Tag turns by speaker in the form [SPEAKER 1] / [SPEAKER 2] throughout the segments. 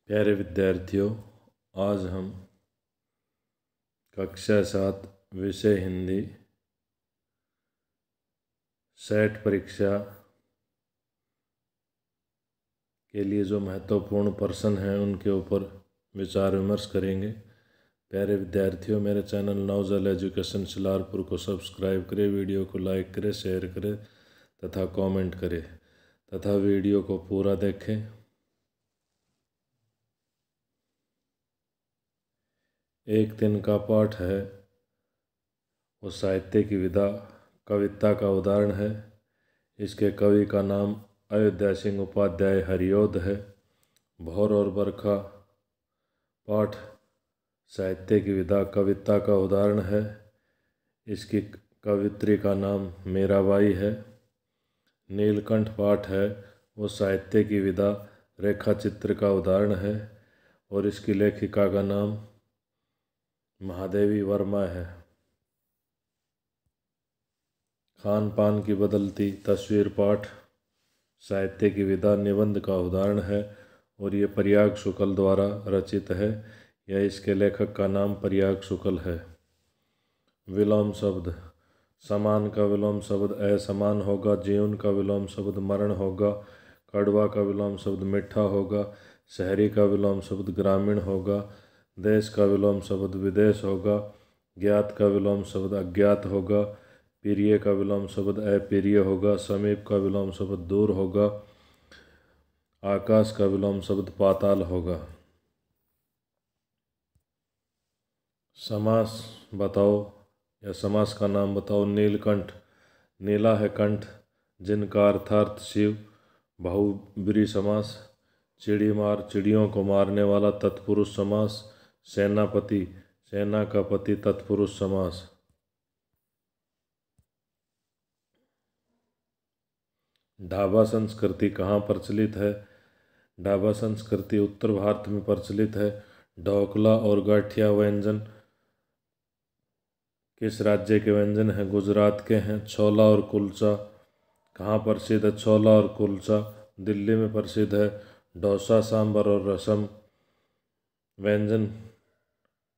[SPEAKER 1] प्यारे विद्यार्थियों, आज हम कक्षा 7 विषय हिंदी सेट परीक्षा के लिए जो महत्वपूर्ण प्रश्न हैं उनके ऊपर विचार विमर्श करेंगे। प्यारे विद्यार्थियों, मेरे चैनल नवजल एजुकेशन शिलारपुर को सब्सक्राइब करें, वीडियो को लाइक करें, शेयर करें तथा कमेंट करें तथा वीडियो को पूरा देखें। एक दिन का पाठ है वो साहित्य की विधा कविता का उदाहरण है। इसके कवि का नाम अयोध्या सिंह उपाध्याय हरिओद है। भौर और बरखा पाठ साहित्य की विधा कविता का उदाहरण है। इसकी कवित्री का नाम मीराबाई है। नीलकंठ पाठ है वो साहित्य की विधा रेखा चित्र का उदाहरण है और इसकी लेखिका का नाम महादेवी वर्मा है। खान पान की बदलती तस्वीर पाठ साहित्य की विधा निबंध का उदाहरण है और ये प्रयाग शुक्ल द्वारा रचित है या इसके लेखक का नाम प्रयाग शुक्ल है। विलोम शब्द समान का विलोम शब्द असमान होगा, जीवन का विलोम शब्द मरण होगा, कड़वा का विलोम शब्द मिठा होगा, शहरी का विलोम शब्द ग्रामीण होगा, देश का विलोम शब्द विदेश होगा, ज्ञात का विलोम शब्द अज्ञात होगा, प्रिय का विलोम शब्द अप्रिय होगा, समीप का विलोम शब्द दूर होगा, आकाश का विलोम शब्द पाताल होगा। समास बताओ या समास का नाम बताओ। नीलकंठ, नीला है कंठ जिनका अर्थार्थ शिव, बहुब्रीहि समास। चिड़ी मार, चिड़ियों को मारने वाला तत्पुरुष समास। सेनापति, सेना का पति तत्पुरुष समास। ढाबा संस्कृति कहाँ प्रचलित है? ढाबा संस्कृति उत्तर भारत में प्रचलित है। ढोकला और गाठिया व्यंजन किस राज्य के व्यंजन हैं? गुजरात के हैं। छोला और कुलचा कहाँ प्रसिद्ध है? छोला और कुलचा दिल्ली में प्रसिद्ध है। डोसा, सांभर और रसम व्यंजन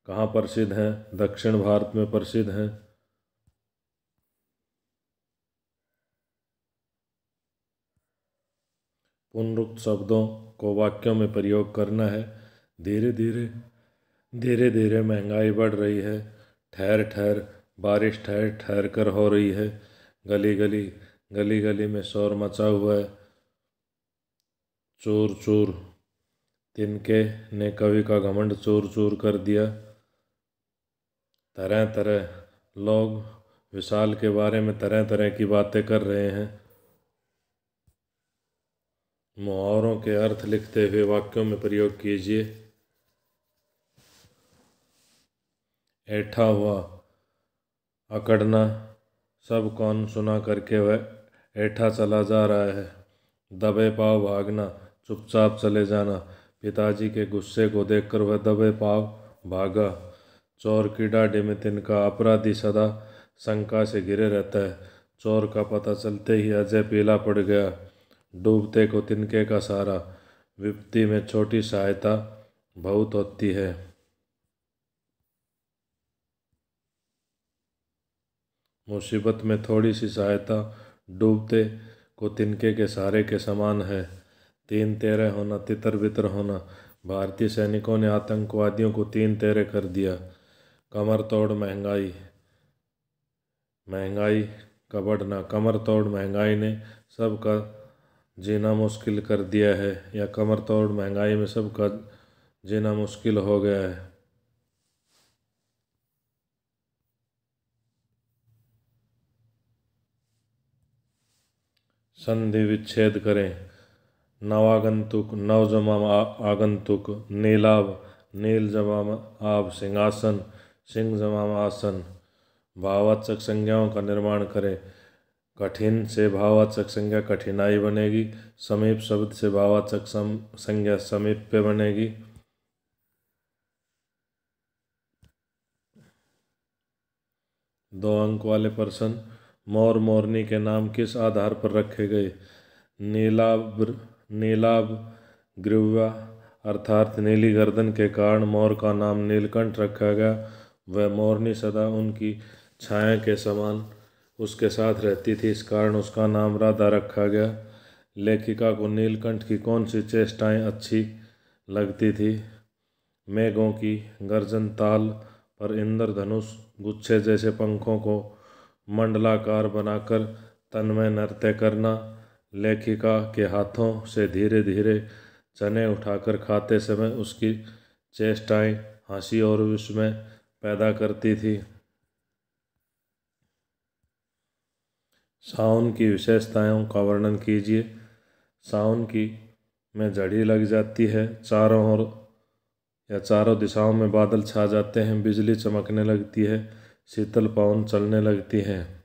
[SPEAKER 1] कहाँ प्रसिद्ध हैं? दक्षिण भारत में प्रसिद्ध हैं। पुनरुक्त शब्दों को वाक्यों में प्रयोग करना है। धीरे धीरे धीरे धीरे महंगाई बढ़ रही है। ठहर ठहर बारिश ठहर ठहर कर हो रही है। गली गली गली गली में शोर मचा हुआ है। चूर चूर, तिनके ने कवि का घमंड चूर चूर कर दिया। तरह तरह लोग विशाल के बारे में तरह तरह की बातें कर रहे हैं। मुहावरों के अर्थ लिखते हुए वाक्यों में प्रयोग कीजिए। ऐठा हुआ, अकड़ना, सब कौन सुना करके वह ऐठा चला जा रहा है। दबे पाव भागना, चुपचाप चले जाना। पिताजी के गुस्से को देखकर वह दबे पाव भागा। चोर की डाढ़ी में तिनका, अपराधी सदा शंका से घिरे रहता है। चोर का पता चलते ही अजय पीला पड़ गया। डूबते को तिनके का सहारा, विपत्ति में छोटी सहायता बहुत होती है। मुसीबत में थोड़ी सी सहायता डूबते को तिनके के सहारे के समान है। तीन तेरे होना, तितर बितर होना। भारतीय सैनिकों ने आतंकवादियों को तीन तेरे कर दिया। कमर तोड़ महंगाई, महंगाई का बढ़ना। कमर तोड़ महंगाई ने सबका जीना मुश्किल कर दिया है या कमर तोड़ महंगाई में सबका जीना मुश्किल हो गया है। संधि विच्छेद करें। नवागंतुक, नव जमा आगंतुक। नीलाभ, नील जमा आभ। सिंहासन, सिंह जमा आसन। भाववाचक संज्ञाओं का निर्माण करें। कठिन से भाववाचक संज्ञा कठिनाई बनेगी। समीप शब्द से भाववाचक संज्ञा समीप्य बनेगी। दो अंक वाले प्रश्न। मोर मोरनी के नाम किस आधार पर रखे गए? नीलाभ, नीलाभ, ग्रीवा, अर्थात नीली गर्दन के कारण मोर का नाम नीलकंठ रखा गया। वह मोरनी सदा उनकी छाया के समान उसके साथ रहती थी, इस कारण उसका नाम राधा रखा गया। लेखिका को नीलकंठ की कौन सी चेष्टाएं अच्छी लगती थी? मेघों की गर्जन, ताल पर इंद्रधनुष, गुच्छे जैसे पंखों को मंडलाकार बनाकर तन में नृत्य करना, लेखिका के हाथों से धीरे धीरे चने उठाकर खाते समय उसकी चेष्टाएं हंसी और विस्मय पैदा करती थी। सावन की विशेषताओं का वर्णन कीजिए। सावन की में झड़ी लग जाती है, चारों ओर या चारों दिशाओं में बादल छा जाते हैं, बिजली चमकने लगती है, शीतल पवन चलने लगती है।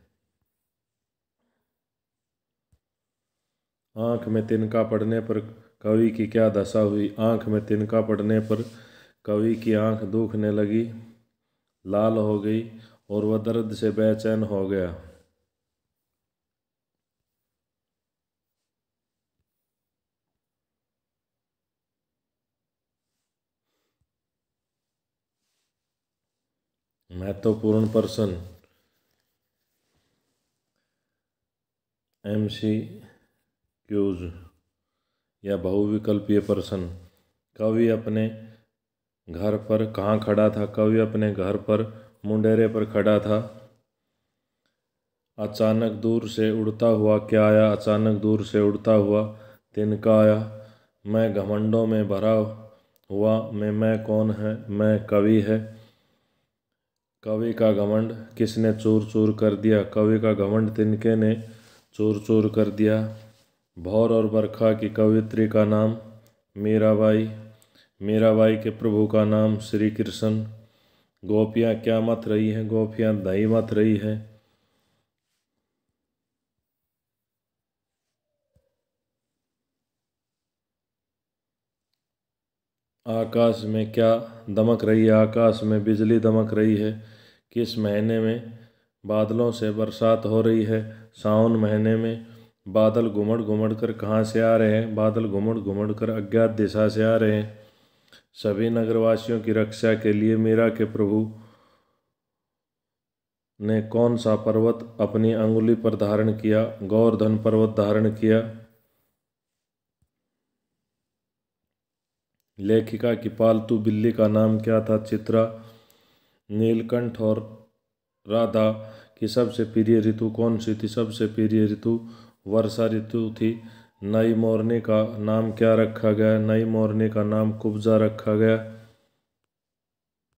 [SPEAKER 1] आँख में तिनका पड़ने पर कवि की क्या दशा हुई? आँख में तिनका पड़ने पर कवि की आँख दुखने लगी, लाल हो गई और वह दर्द से बेचैन हो गया। महत्वपूर्ण प्रश्न MCQs या बहुविकल्पीय प्रश्न। कवि अपने घर पर कहाँ खड़ा था? कवि अपने घर पर मुंडेरे पर खड़ा था। अचानक दूर से उड़ता हुआ क्या आया? अचानक दूर से उड़ता हुआ तिनका आया। मैं घमंडों में भरा हुआ मैं कौन है? मैं कवि है। कवि का घमंड किसने चूर चूर कर दिया? कवि का घमंड तिनके ने चूर चूर कर दिया। भौर और बरखा की कवियत्री का नाम मीराबाई। मीराबाई के प्रभु का नाम श्री कृष्ण। गोपियाँ क्या मत रही हैं? गोपियाँ दही मत रही हैं। आकाश में क्या दमक रही है? आकाश में बिजली दमक रही है। किस महीने में बादलों से बरसात हो रही है? सावन महीने में। बादल घुमड़ घुमड़ कर कहाँ से आ रहे हैं? बादल घुमड़ घुमड़ कर अज्ञात दिशा से आ रहे हैं। सभी नगरवासियों की रक्षा के लिए मीरा के प्रभु ने कौन सा पर्वत अपनी अंगुली पर धारण किया? गोवर्धन पर्वत धारण किया। लेखिका की पालतू बिल्ली का नाम क्या था? चित्रा। नीलकंठ और राधा की सबसे प्रिय ऋतु कौन सी थी? सबसे प्रिय ऋतु वर्षा ऋतु थी। नई मोरनी का नाम क्या रखा गया? नई मोरनी का नाम कुब्जा रखा गया।